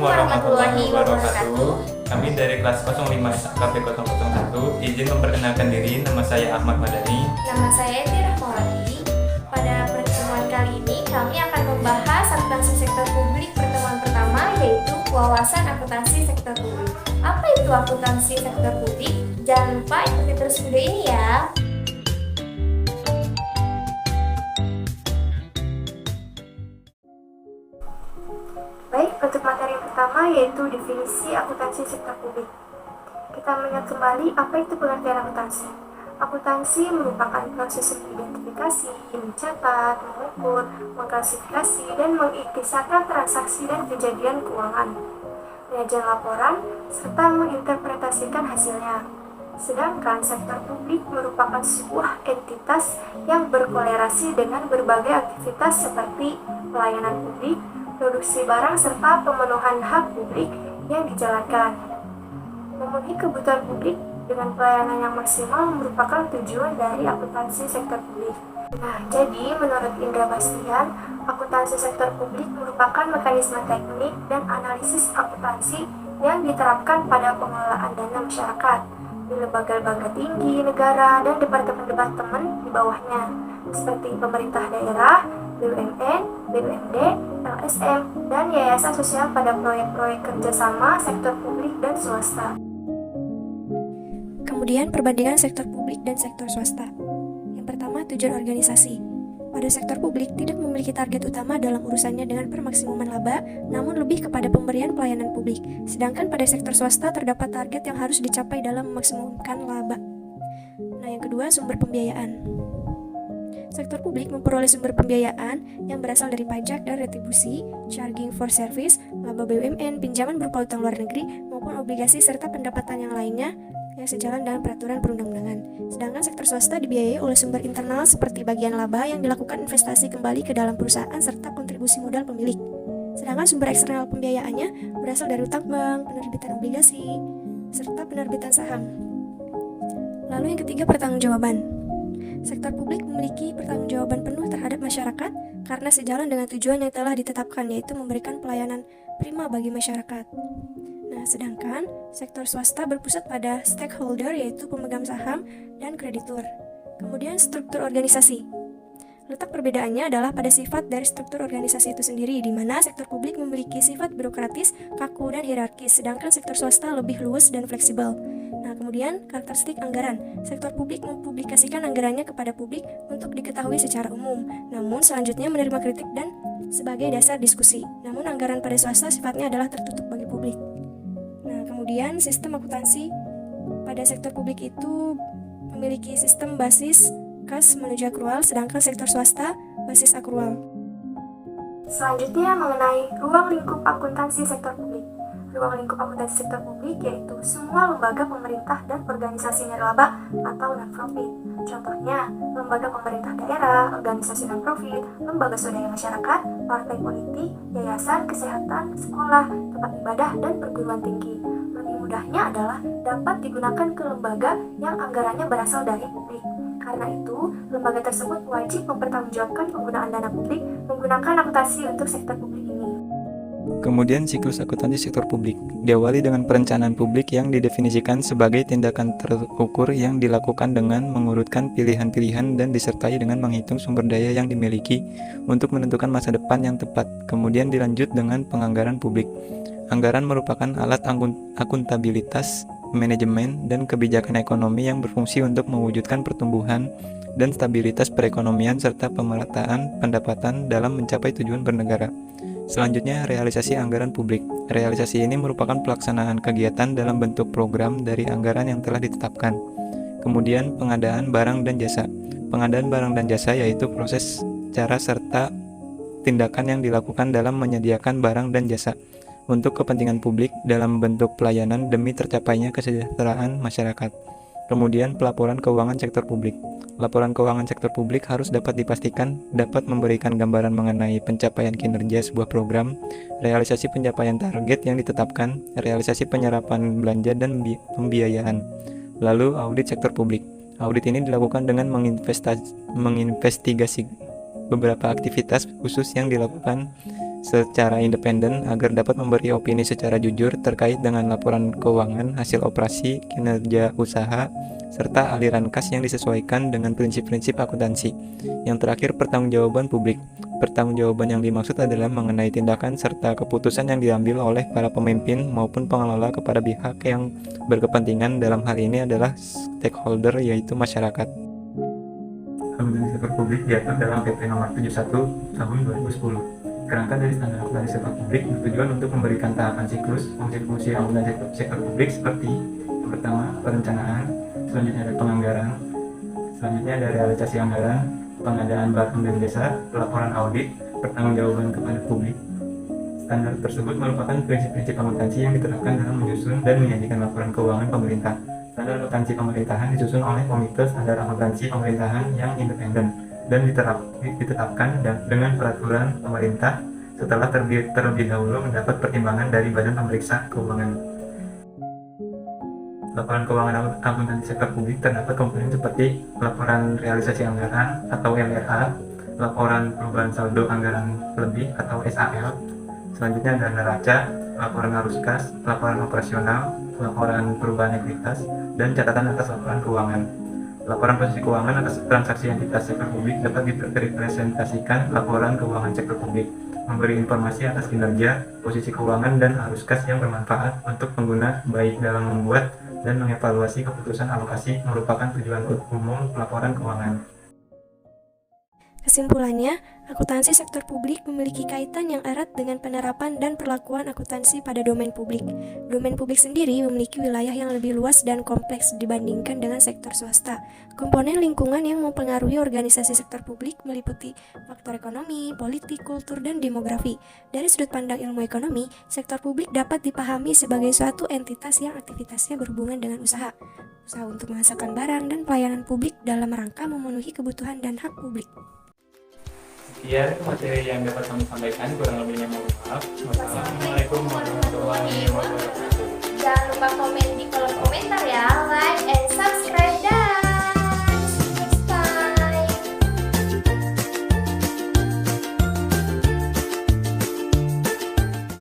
warahmatullahi wabarakatuh. Kami dari kelas 05 SKP 001 izin memperkenalkan diri. Nama saya Ahmad Madani. Nama saya Tira Fawati. Pada pertemuan kali ini kami akan membahas akuntansi sektor publik pertemuan pertama, yaitu wawasan akuntansi sektor publik. Apa itu akuntansi sektor publik? Jangan lupa ikuti terus video ini ya. Baik, untuk materi yang pertama yaitu definisi akuntansi sektor publik. Kita melihat kembali apa itu pengertian akuntansi. Akuntansi merupakan proses mengidentifikasi, mencatat, mengukur, mengklasifikasi, dan mengiktisarkan transaksi dan kejadian keuangan, menyajikan laporan, serta menginterpretasikan hasilnya. Sedangkan sektor publik merupakan sebuah entitas yang berkolerasi dengan berbagai aktivitas seperti pelayanan publik, produksi barang, serta pemenuhan hak publik yang dijalankan. Memenuhi kebutuhan publik dengan pelayanan yang maksimal merupakan tujuan dari akuntansi sektor publik. Nah, jadi menurut Indra Bastian, akuntansi sektor publik merupakan mekanisme teknik dan analisis akuntansi yang diterapkan pada pengelolaan dana masyarakat di lembaga-lembaga tinggi negara dan departemen-departemen di bawahnya, seperti pemerintah daerah, BUMN, BUMD, LSM, dan yayasan sosial pada proyek-proyek kerjasama sektor publik dan swasta. Kemudian perbandingan sektor publik dan sektor swasta. Yang pertama, tujuan organisasi. Pada sektor publik tidak memiliki target utama dalam urusannya dengan permaksimuman laba, namun lebih kepada pemberian pelayanan publik. Sedangkan pada sektor swasta terdapat target yang harus dicapai dalam memaksimumkan laba. Nah, yang kedua, sumber pembiayaan. Sektor publik memperoleh sumber pembiayaan yang berasal dari pajak dan retribusi, charging for service, laba BUMN, pinjaman berupa utang luar negeri, maupun obligasi serta pendapatan yang lainnya yang sejalan dengan peraturan perundang-undangan. Sedangkan sektor swasta dibiayai oleh sumber internal seperti bagian laba yang dilakukan investasi kembali ke dalam perusahaan serta kontribusi modal pemilik. Sedangkan sumber eksternal pembiayaannya berasal dari utang bank, penerbitan obligasi, serta penerbitan saham. Lalu yang ketiga, pertanggungjawaban. Sektor publik memiliki pertanggungjawaban penuh terhadap masyarakat karena sejalan dengan tujuan yang telah ditetapkan, yaitu memberikan pelayanan prima bagi masyarakat. Nah, sedangkan sektor swasta berpusat pada stakeholder, yaitu pemegang saham dan kreditur. Kemudian struktur organisasi. Letak perbedaannya adalah pada sifat dari struktur organisasi itu sendiri, di mana sektor publik memiliki sifat birokratis, kaku, dan hierarkis, sedangkan sektor swasta lebih luas dan fleksibel. Nah, kemudian karakteristik anggaran. Sektor publik mempublikasikan anggarannya kepada publik untuk diketahui secara umum, namun selanjutnya menerima kritik dan sebagai dasar diskusi. Namun anggaran pada swasta sifatnya adalah tertutup bagi publik. Nah, kemudian sistem akuntansi pada sektor publik itu memiliki sistem basis kas menuju akrual, sedangkan sektor swasta basis akrual. Selanjutnya mengenai ruang lingkup akuntansi sektor publik. Ruang lingkup akuntansi sektor publik yaitu semua lembaga pemerintah dan organisasi nirlaba atau non-profit. Contohnya, lembaga pemerintah daerah, organisasi non-profit, lembaga swadaya masyarakat, partai politik, yayasan, kesehatan, sekolah, tempat ibadah, dan perguruan tinggi. Lebih mudahnya adalah dapat digunakan ke lembaga yang anggarannya berasal dari publik. Karena itu, lembaga tersebut wajib mempertanggungjawabkan penggunaan dana publik menggunakan akuntansi untuk sektor publik ini. Kemudian siklus akuntansi sektor publik diawali dengan perencanaan publik yang didefinisikan sebagai tindakan terukur yang dilakukan dengan mengurutkan pilihan-pilihan dan disertai dengan menghitung sumber daya yang dimiliki untuk menentukan masa depan yang tepat. Kemudian dilanjut dengan penganggaran publik. Anggaran merupakan alat akuntabilitas, manajemen, dan kebijakan ekonomi yang berfungsi untuk mewujudkan pertumbuhan dan stabilitas perekonomian serta pemerataan pendapatan dalam mencapai tujuan bernegara. Selanjutnya, realisasi anggaran publik. Realisasi ini merupakan pelaksanaan kegiatan dalam bentuk program dari anggaran yang telah ditetapkan. Kemudian, pengadaan barang dan jasa. Pengadaan barang dan jasa yaitu proses, cara, serta tindakan yang dilakukan dalam menyediakan barang dan jasa untuk kepentingan publik dalam bentuk pelayanan demi tercapainya kesejahteraan masyarakat. Kemudian, pelaporan keuangan sektor publik. Laporan keuangan sektor publik harus dapat dipastikan dapat memberikan gambaran mengenai pencapaian kinerja sebuah program, realisasi pencapaian target yang ditetapkan, realisasi penyerapan belanja dan pembiayaan. Lalu, audit sektor publik. Audit ini dilakukan dengan menginvestigasi beberapa aktivitas khusus yang dilakukan secara independen agar dapat memberi opini secara jujur terkait dengan laporan keuangan, hasil operasi, kinerja usaha, serta aliran kas yang disesuaikan dengan prinsip-prinsip akuntansi. Yang terakhir, pertanggungjawaban publik. Pertanggungjawaban yang dimaksud adalah mengenai tindakan serta keputusan yang diambil oleh para pemimpin maupun pengelola kepada pihak yang berkepentingan, dalam hal ini adalah stakeholder, yaitu masyarakat. Akuntansi sektor publik diatur dalam PP Nomor 71 Tahun 2010. Kerangka dari standar akuntansi sektor publik bertujuan untuk memberikan tahapan siklus fungsi-fungsi akuntansi sektor publik seperti yang pertama, perencanaan, selanjutnya ada penganggaran, selanjutnya ada realisasi anggaran, pengadaan barang dan jasa, pelaporan audit, pertanggungjawaban kepada publik. Standar tersebut merupakan prinsip-prinsip akuntansi yang diterapkan dalam menyusun dan menyajikan laporan keuangan pemerintah. Standar akuntansi pemerintahan disusun oleh Komite Standar Akuntansi Pemerintahan yang independen dan ditetapkan dengan peraturan pemerintah setelah terlebih dahulu mendapat pertimbangan dari Badan Pemeriksa Keuangan. Laporan keuangan akuntansi sektor publik terdapat komponen seperti laporan realisasi anggaran atau LRA, laporan perubahan saldo anggaran lebih atau SAL, selanjutnya ada neraca, laporan arus kas, laporan operasional, laporan perubahan ekuitas, dan catatan atas laporan keuangan. Laporan posisi keuangan atas transaksi entitas sektor publik dapat direpresentasikan laporan keuangan sektor publik, memberi informasi atas kinerja, posisi keuangan, dan arus kas yang bermanfaat untuk pengguna baik dalam membuat dan mengevaluasi keputusan alokasi merupakan tujuan umum laporan keuangan. Kesimpulannya, akuntansi sektor publik memiliki kaitan yang erat dengan penerapan dan perlakuan akuntansi pada domain publik. Domain publik sendiri memiliki wilayah yang lebih luas dan kompleks dibandingkan dengan sektor swasta. Komponen lingkungan yang mempengaruhi organisasi sektor publik meliputi faktor ekonomi, politik, kultur, dan demografi. Dari sudut pandang ilmu ekonomi, sektor publik dapat dipahami sebagai suatu entitas yang aktivitasnya berhubungan dengan usaha untuk menghasilkan barang dan pelayanan publik dalam rangka memenuhi kebutuhan dan hak publik. Sekian materi yang dapat kami sampaikan, kurang lebihnya mohon maaf. Wassalamualaikum warahmatullahi wabarakatuh. Jangan lupa komen di kolom komentar.